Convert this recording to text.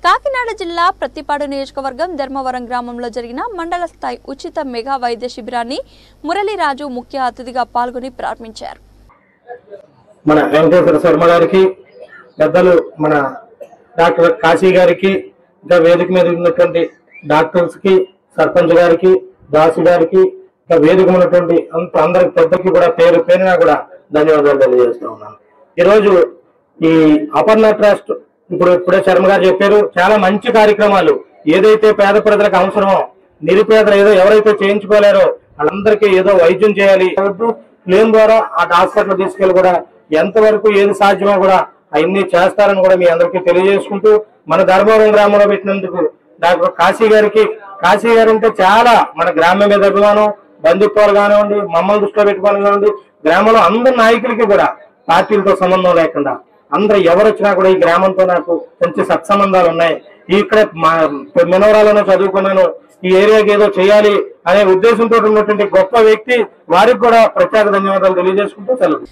కాకినాడ జిల్లా ప్రతిపాడు నియోజకవర్గం ధర్మవరం గ్రామంలో జరిగిన మండల స్థాయి ఉచిత మెగా వైద్య శిబిరాన్ని మురళీరాజు ముఖ్య అతిథిగా పాల్గొని ప్రారంభించారు. మన వెంకటేశ్వర శర్మ గారికి, పెద్దలు మన డాక్టర్ కాశీ గారికి, ఇంకా వేదిక మీద ఉన్నటువంటి డాక్టర్స్ కి, సర్పంచ్ గారికి, దాసు గారికి, ఇంకా వేదిక ఉన్నటువంటి అందరికి పెద్దకి కూడా పేరు పేరున కూడా ధన్యవాదాలు తెలియజేస్తూ ఉన్నాను. ఈరోజు ఈ అపర్ణ ట్రస్ట్ ఇప్పుడే శర్మ గారు చెప్పారు, చాలా మంచి కార్యక్రమాలు. ఏదైతే పేద ప్రజలకు అవసరమో, నిరుపేదలు ఏదో ఎవరైతే చేయించుకోలేరో వాళ్ళందరికీ ఏదో వైద్యం చేయాలి, క్లెయిమ్ ద్వారా ఆ హాస్పిటల్ తీసుకెళ్లి కూడా ఎంతవరకు ఏది సాధ్యమో కూడా అవన్నీ చేస్తారని కూడా మీ అందరికీ తెలియజేసుకుంటూ, మన ధర్మవరం గ్రామంలో పెట్టినందుకు డాక్టర్ కాశీ గారు అంటే చాలా మన గ్రామం మీద అభిమానం, బంధుత్వాలు కానివ్వండి, మమ్మల్ని దృష్టిలో పెట్టుకోవడం కానివ్వండి, గ్రామంలో అందరి నాయకులకి కూడా పార్టీలతో సంబంధం లేకుండా అందరూ ఎవరు వచ్చినా కూడా ఈ గ్రామంతో నాకు మంచి సత్సంబంధాలు ఉన్నాయి. ఇక్కడ మినవరాలను చదువుకున్నాను, ఈ ఏరియాకి ఏదో చేయాలి అనే ఉద్దేశంతో ఉన్నటువంటి గొప్ప వ్యక్తి, వారికి కూడా ప్రత్యేక ధన్యవాదాలు తెలియజేసుకుంటూ సెలవు.